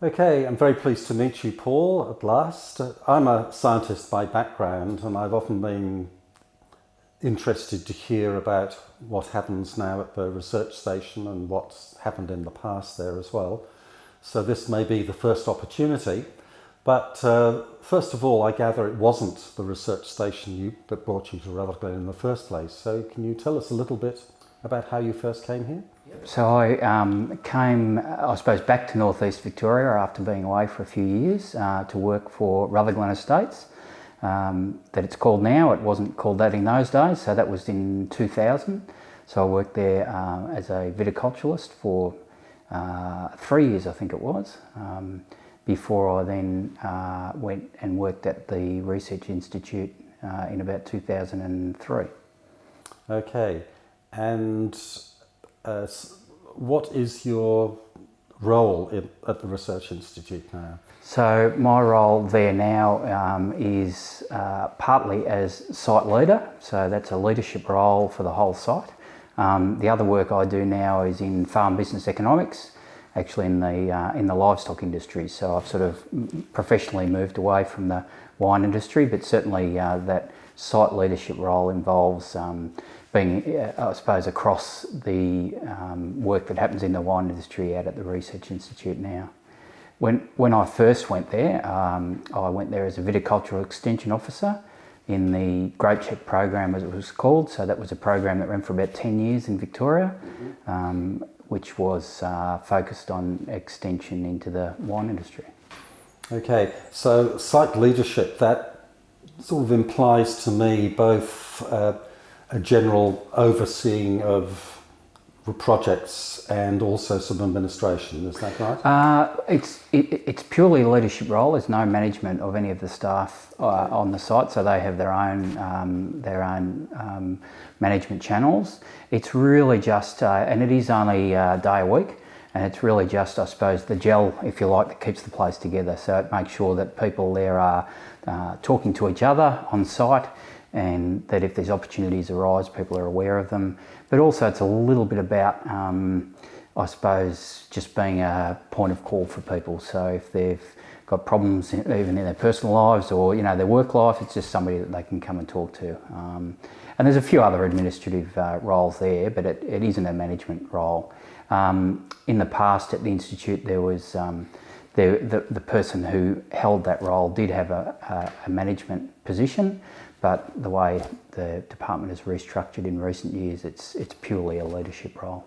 Okay, I'm very pleased to meet you, Paul, at last. I'm a scientist by background, and I've often been interested to hear about what happens now at the research station and what's happened in the past there as well. So this may be the first opportunity. But first of all, I gather it wasn't the research station that brought you to Rutherglen in the first place. So can you tell us a little bit about how you first came here? So I came, I suppose, back to northeast Victoria after being away for a few years to work for Rutherglen Estates, that it's called now. It wasn't called that in those days, so that was in 2000. So I worked there as a viticulturalist for 3 years, I think it was, before I then went and worked at the Research Institute in about 2003. Okay, and what is your role at the Research Institute now? So my role there now is partly as site leader, so that's a leadership role for the whole site. The other work I do now is in farm business economics, actually in the livestock industry. So I've sort of professionally moved away from the wine industry, but certainly that site leadership role involves being, I suppose, across the work that happens in the wine industry out at the Research Institute now. When I first went there, I went there as a viticultural extension officer in the grape check program, as it was called. So that was a program that ran for about 10 years in Victoria, which was focused on extension into the wine industry. Okay, so site leadership, that sort of implies to me both a general overseeing of projects and also some administration, is that right? It's purely a leadership role. There's no management of any of the staff on the site, so they have their own management channels. It's really just, and it is only a day a week, and it's really just, I suppose, the gel, if you like, that keeps the place together. So it makes sure that people there are talking to each other on site, and that if there's opportunities arise, people are aware of them. But also it's a little bit about, I suppose, just being a point of call for people. So if they've got problems even in their personal lives or their work life, it's just somebody that they can come and talk to. And there's a few other administrative roles there, but it isn't a management role. In the past at the Institute, there was the person who held that role did have a management position, but the way the department has restructured in recent years, it's purely a leadership role.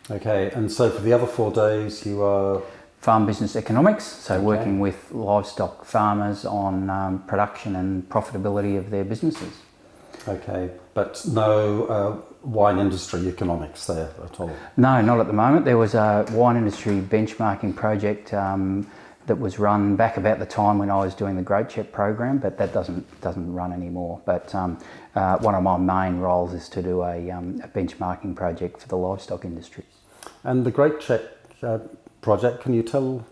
Okay, and so for the other 4 days you are? Farm business economics, so working with livestock farmers on production and profitability of their businesses. Okay, but no wine industry economics there at all? No, not at the moment. There was a wine industry benchmarking project that was run back about the time when I was doing the Grape Check program, but that doesn't run anymore. But one of my main roles is to do a benchmarking project for the livestock industry. And the Grape Check project, can you tell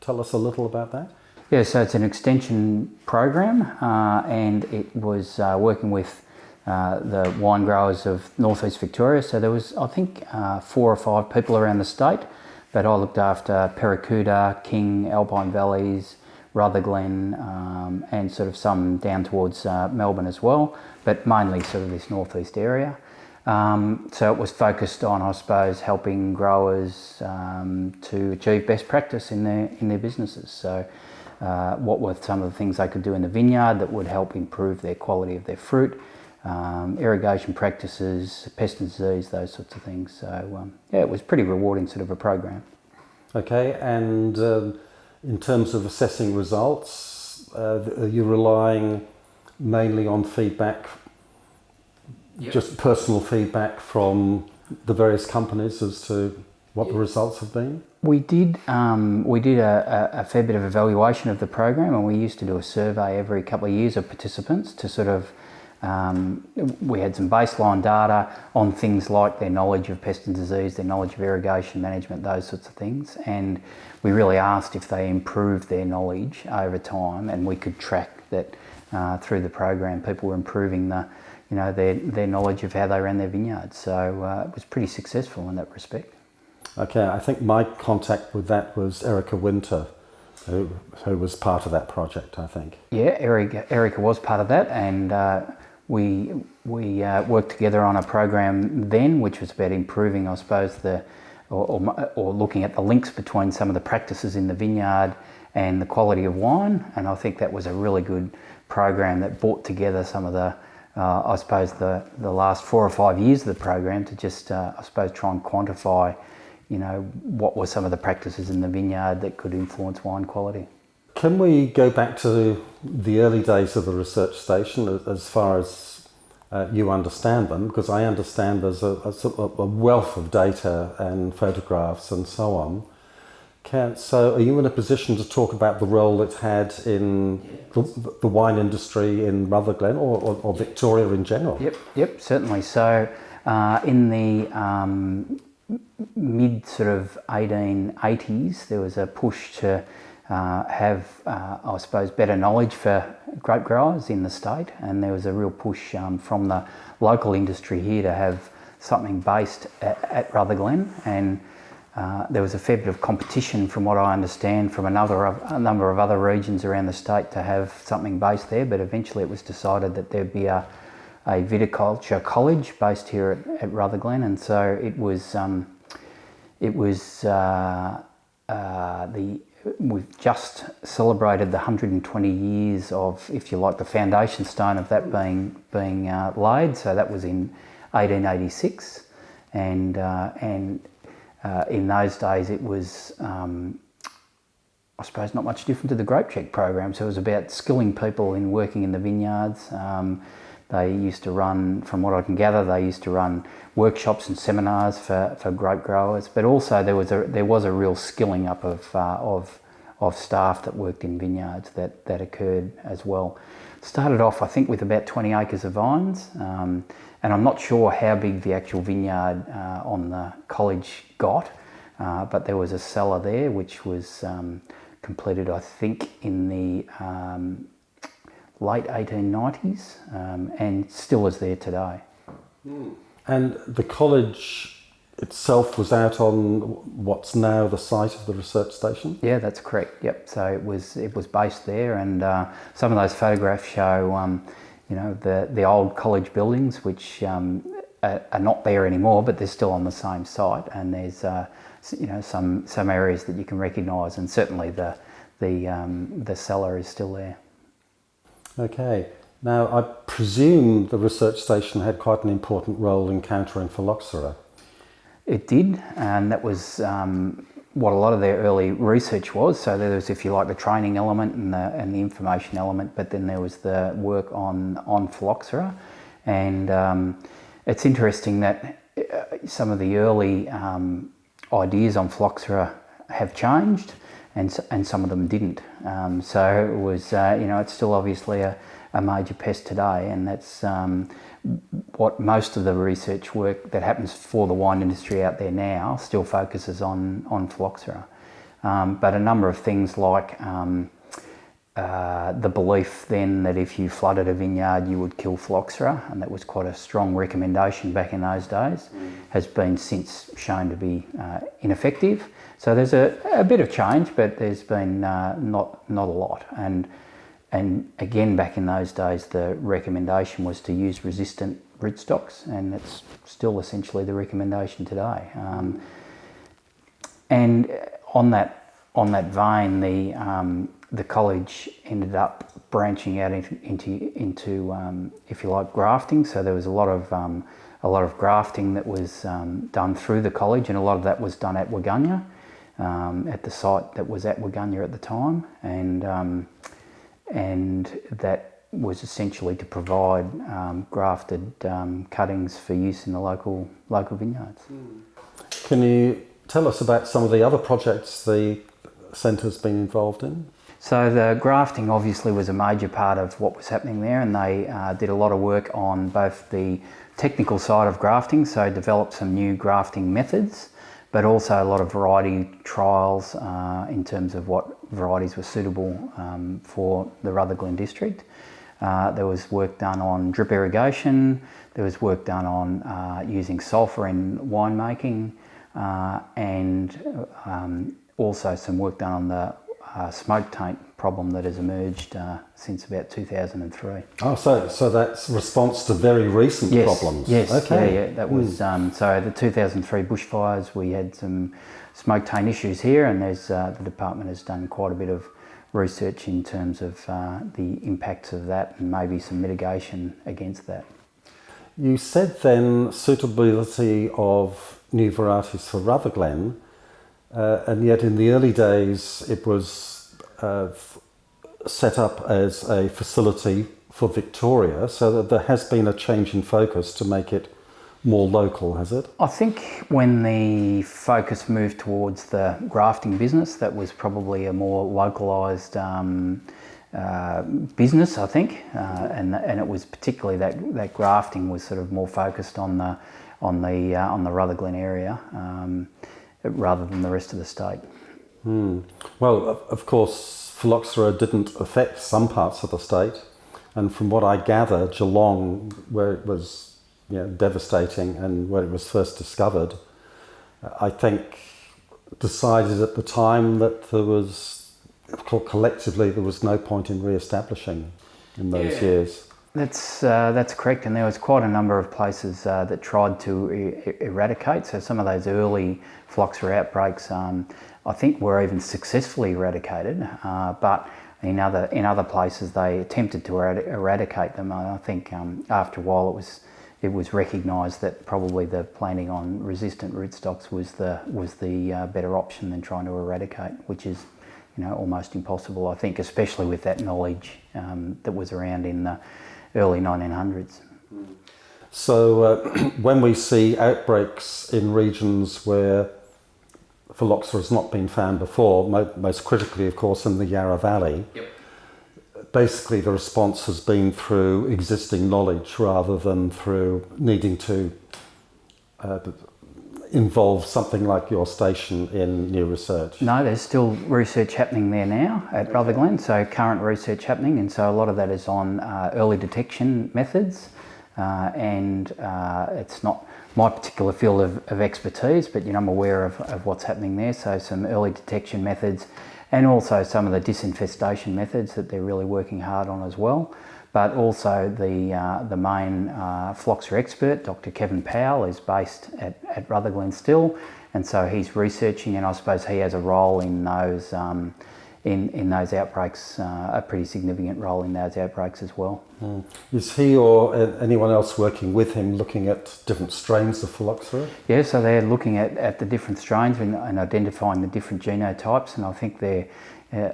us a little about that? Yeah, so it's an extension program, and it was working with the wine growers of northeast Victoria. So there was, I think, 4 or 5 people around the state. But I looked after Perracuda, King, Alpine Valleys, Rutherglen, and sort of some down towards Melbourne as well, but mainly sort of this northeast area. So it was focused on, I suppose, helping growers to achieve best practice in their businesses. So what were some of the things they could do in the vineyard that would help improve their quality of their fruit, irrigation practices, pest and disease, those sorts of things. So yeah, it was pretty rewarding sort of a program. Okay, and in terms of assessing results, are you relying mainly on feedback, just personal feedback from the various companies as to what the results have been? We did a fair bit of evaluation of the program, and we used to do a survey every couple of years of participants to sort of we had some baseline data on things like their knowledge of pest and disease, their knowledge of irrigation management, those sorts of things, and we really asked if they improved their knowledge over time, and we could track that through the program. People were improving their knowledge of how they ran their vineyards, so it was pretty successful in that respect. Okay, I think my contact with that was Erica Winter, who was part of that project, I think. Yeah, Erica was part of that, and we worked together on a program then, which was about improving, I suppose, or looking at the links between some of the practices in the vineyard and the quality of wine. And I think that was a really good program that brought together some of the, I suppose, the last 4 or 5 years of the program to just, I suppose, try and quantify, what were some of the practices in the vineyard that could influence wine quality. Can we go back to the early days of the research station as far as you understand them? Because I understand there's a wealth of data and photographs and so on. So are you in a position to talk about the role it had in the wine industry in Rutherglen or Victoria in general? Yep, certainly. So in the mid sort of 1880s, there was a push to have, I suppose, better knowledge for grape growers in the state, and there was a real push from the local industry here to have something based at Rutherglen, and there was a fair bit of competition, from what I understand, from a number of other regions around the state to have something based there, but eventually it was decided that there'd be a viticulture college based here at Rutherglen, and so we've just celebrated the 120 years of, if you like, the foundation stone of that being laid. So that was in 1886, and in those days it was, I suppose, not much different to the grape check program. So it was about skilling people in working in the vineyards. They used to run, from what I can gather, they used to run workshops and seminars for grape growers, but also there was a real skilling up of staff that worked in vineyards that occurred as well. Started off, I think, with about 20 acres of vines, and I'm not sure how big the actual vineyard on the college got, but there was a cellar there which was completed, I think, in the late 1890s, and still is there today. And the college itself was out on what's now the site of the research station? Yeah, that's correct. Yep. So it was based there, and some of those photographs show, the old college buildings, which are not there anymore, but they're still on the same site. And there's some areas that you can recognise, and certainly the cellar is still there. Okay. Now, I presume the research station had quite an important role in countering phylloxera. It did, and that was what a lot of their early research was. So there was, if you like, the training element and the information element, but then there was the work on phylloxera. And it's interesting that some of the early ideas on phylloxera have changed, and some of them didn't. So it was, it's still obviously a major pest today, and that's what most of the research work that happens for the wine industry out there now still focuses on phylloxera. But a number of things like the belief then that if you flooded a vineyard you would kill phylloxera, and that was quite a strong recommendation back in those days, has been since shown to be ineffective. So there's a bit of change, but there's been not a lot. And again, back in those days, the recommendation was to use resistant rootstocks, and it's still essentially the recommendation today. And on that vein, the college ended up branching out into if you like, grafting. So there was a lot of grafting that was done through the college, and a lot of that was done at Waganya, at the site that was at Waganya at the time, and that was essentially to provide grafted cuttings for use in the local vineyards. Can you tell us about some of the other projects the centre's been involved in? So the grafting obviously was a major part of what was happening there, and they did a lot of work on both the technical side of grafting, so developed some new grafting methods, but also a lot of variety trials in terms of what varieties were suitable for the Rutherglen district. There was work done on drip irrigation, there was work done on using sulphur in winemaking, and also some work done on the smoke taint problem that has emerged since about 2003. Oh, so that's response to very recent problems. Yes, okay. yeah. That was so the 2003 bushfires. We had some smoke taint issues here, and the department has done quite a bit of research in terms of the impacts of that and maybe some mitigation against that. You said then suitability of new varieties for Rutherglen, and yet in the early days it was set up as a facility for Victoria, so that there has been a change in focus to make it more local, has it? I think when the focus moved towards the grafting business, that was probably a more localised business, I think, and it was particularly that grafting was sort of more focused on the Rutherglen area rather than the rest of the state. Well, of course, phylloxera didn't affect some parts of the state, and from what I gather, Geelong, where it was devastating and where it was first discovered, I think decided at the time that there was, collectively, there was no point in re-establishing in those years. That's correct, and there was quite a number of places that tried to eradicate. So some of those early phylloxera outbreaks, I think, were even successfully eradicated. But in other places, they attempted to eradicate them. I think after a while, it was recognised that probably the planting on resistant rootstocks was the better option than trying to eradicate, which is almost impossible. I think, especially with that knowledge that was around in the early 1900s. So when we see outbreaks in regions where phylloxera has not been found before, most critically, of course, in the Yarra Valley, basically the response has been through existing knowledge rather than through needing to involve something like your station in new research. No, there's still research happening there now at Rutherglen, so current research happening, and so a lot of that is on early detection methods, and it's not my particular field of expertise, but I'm aware of what's happening there, so some early detection methods and also some of the disinfestation methods that they're really working hard on as well. But also the main phylloxera expert, Dr. Kevin Powell, is based at Rutherglen still, and so he's researching, and I suppose he has a role in those outbreaks, a pretty significant role in those outbreaks as well. Is he or anyone else working with him looking at different strains of phylloxera? Yeah, so they're looking at the different strains and identifying the different genotypes, and I think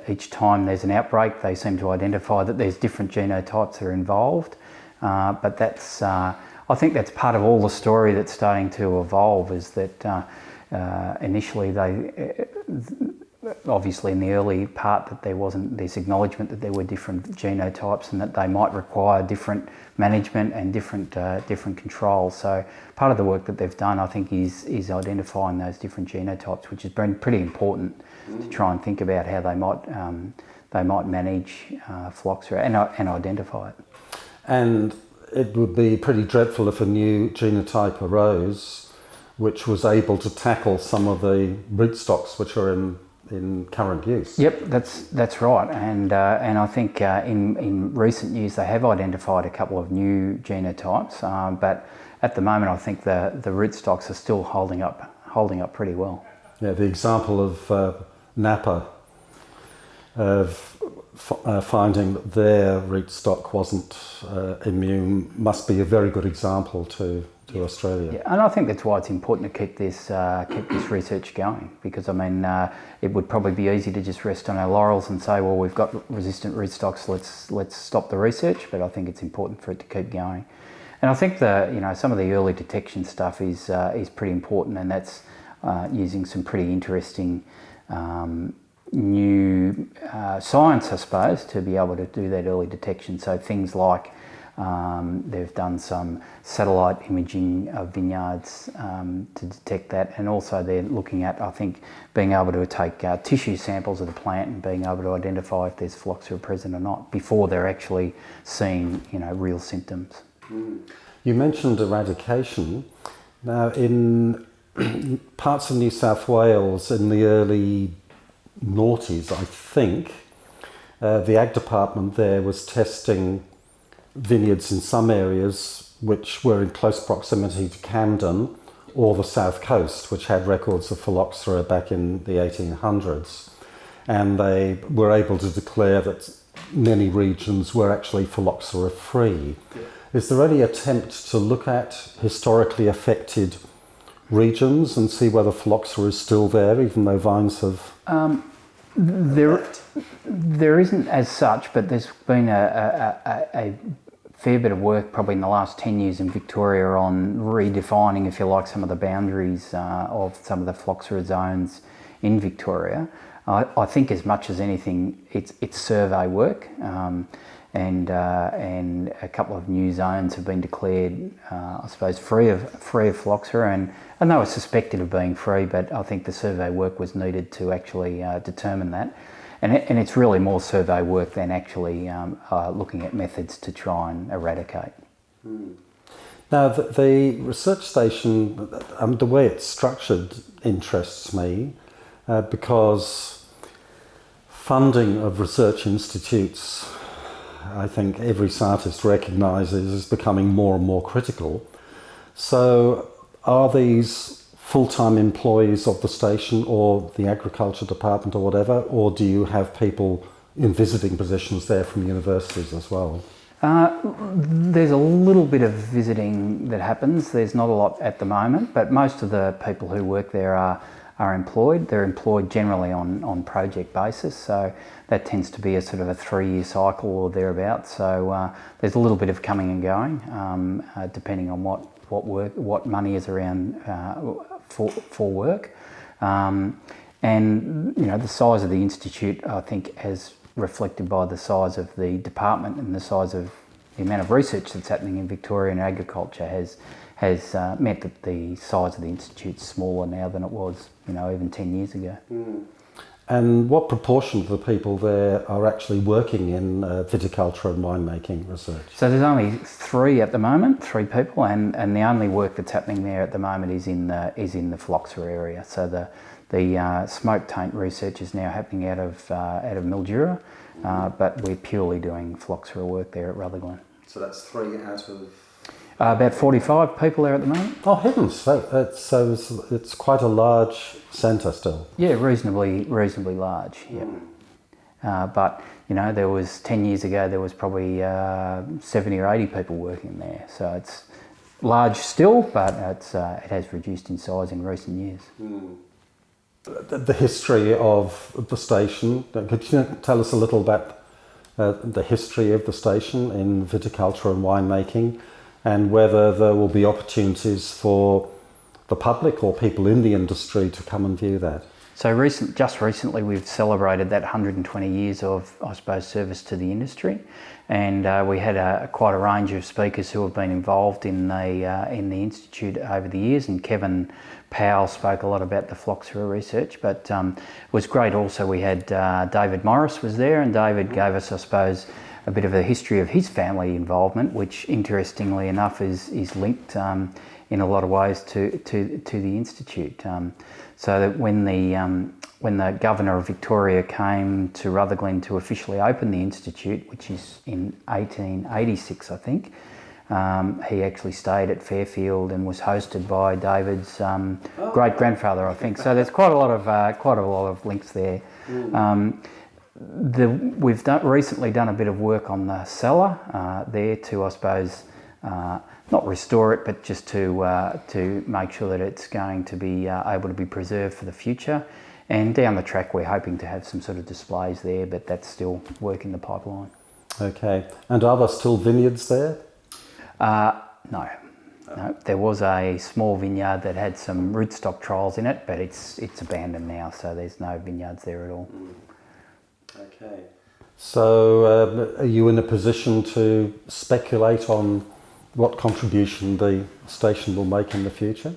each time there's an outbreak, they seem to identify that there's different genotypes that are involved. But that's, I think that's part of all the story that's starting to evolve, is that initially obviously in the early part, that there wasn't this acknowledgement that there were different genotypes and that they might require different management and different controls. So part of the work that they've done, I think, is identifying those different genotypes, which has been pretty important to try and think about how they might manage phylloxera and identify it. And it would be pretty dreadful if a new genotype arose which was able to tackle some of the rootstocks which are in current use. Yep, that's right, and I think in recent years they have identified a couple of new genotypes, but at the moment I think the rootstocks are still holding up pretty well. Yeah, the example of Napa finding that their rootstock wasn't immune must be a very good example to Australia. Yeah, and I think that's why it's important to keep this research going, because I mean it would probably be easy to just rest on our laurels and say, well, we've got resistant rootstocks, let's stop the research. But I think it's important for it to keep going. And I think some of the early detection stuff is pretty important, and that's using some pretty interesting new science, I suppose, to be able to do that early detection. So things like they've done some satellite imaging of vineyards to detect that, and also they're looking at, I think, being able to take tissue samples of the plant and being able to identify if there's phylloxera present or not before they're actually seeing real symptoms. You mentioned eradication. Now, in parts of New South Wales in the early noughties, I think, the ag department there was testing vineyards in some areas which were in close proximity to Camden or the south coast, which had records of phylloxera back in the 1800s. And they were able to declare that many regions were actually phylloxera free. Yeah. Is there any attempt to look at historically affected regions and see whether phylloxera is still there, even though vines have... There isn't as such, but there's been a fair bit of work probably in the last 10 years in Victoria on redefining, if you like, some of the boundaries of some of the phylloxera zones in Victoria. I think as much as anything, it's survey work, and a couple of new zones have been declared, I suppose, free of phylloxera, and they were suspected of being free, but I think the survey work was needed to actually determine that. And it's really more survey work than actually looking at methods to try and eradicate. Now, the research station, the way it's structured interests me because funding of research institutes, I think every scientist recognises, is becoming more and more critical. So are these full-time employees of the station or the agriculture department or whatever, or do you have people in visiting positions there from universities as well? There's a little bit of visiting that happens. There's not a lot at the moment, but most of the people who work there are employed. They're employed generally on project basis, so that tends to be a sort of a 3-year cycle or thereabouts. So there's a little bit of coming and going, depending on what money is around for work, and the size of the institute, I think, as reflected by the size of the department and the size of the amount of research that's happening in Victorian agriculture has meant that the size of the institute's smaller now than it was, even 10 years ago. And what proportion of the people there are actually working in viticulture and winemaking research? So there's only 3 at the moment, 3 people, and the only work that's happening there at the moment is in the phylloxera area. So the smoke taint research is now happening out of Mildura, but we're purely doing phylloxera work there at Rutherglen. So that's 3 out of... about 45 people there at the moment. Oh heavens! So it's quite a large centre still. Yeah, reasonably large. Yeah. But there was 10 years ago there was probably 70 or 80 people working there. So it's large still, but it has reduced in size in recent years. The history of the station. Could you tell us a little about the history of the station in viticulture and winemaking, and whether there will be opportunities for the public or people in the industry to come and view that? So just recently we've celebrated that 120 years of, I suppose, service to the industry, and we had quite a range of speakers who have been involved in the institute over the years, and Kevin Powell spoke a lot about the phylloxera research, but it was great also. We had David Morris was there, and David gave us, I suppose, a bit of a history of his family involvement, which interestingly enough is linked in a lot of ways to the institute. So that when the Governor of Victoria came to Rutherglen to officially open the institute, which is in 1886, I think, he actually stayed at Fairfield and was hosted by David's great grandfather, I think. So there's quite a lot of links there. We've recently done a bit of work on the cellar there to, I suppose, not restore it, but just to make sure that it's going to be able to be preserved for the future. And down the track, we're hoping to have some sort of displays there, but that's still work in the pipeline. Okay. And are there still vineyards there? No. There was a small vineyard that had some rootstock trials in it, but it's abandoned now, so there's no vineyards there at all. Okay. So are you in a position to speculate on what contribution the station will make in the future?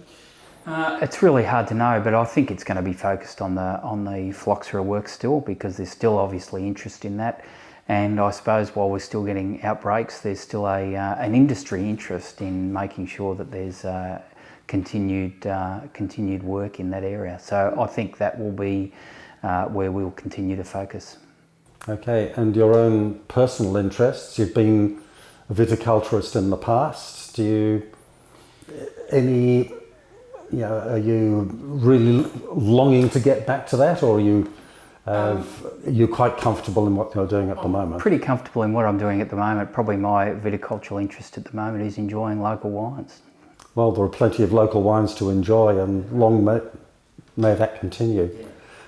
It's really hard to know, but I think it's going to be focused on the phylloxera work still, because there's still obviously interest in that. And I suppose while we're still getting outbreaks, there's still an industry interest in making sure that there's continued work in that area. So I think that will be where we'll continue to focus. Okay, and your own personal interests, you've been a viticulturist in the past. Do you, are you really longing to get back to that, or are you quite comfortable in what you're doing at the moment? Pretty comfortable in what I'm doing at the moment. Probably my viticultural interest at the moment is enjoying local wines. Well, there are plenty of local wines to enjoy, and long may that continue. Yeah.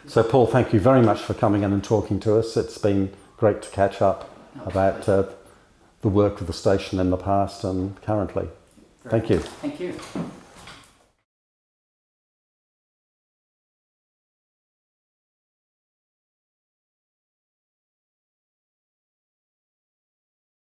So, Paul, thank you very much for coming in and talking to us. It's been great to catch up about the work of the station in the past and currently. Thank you. Thank you.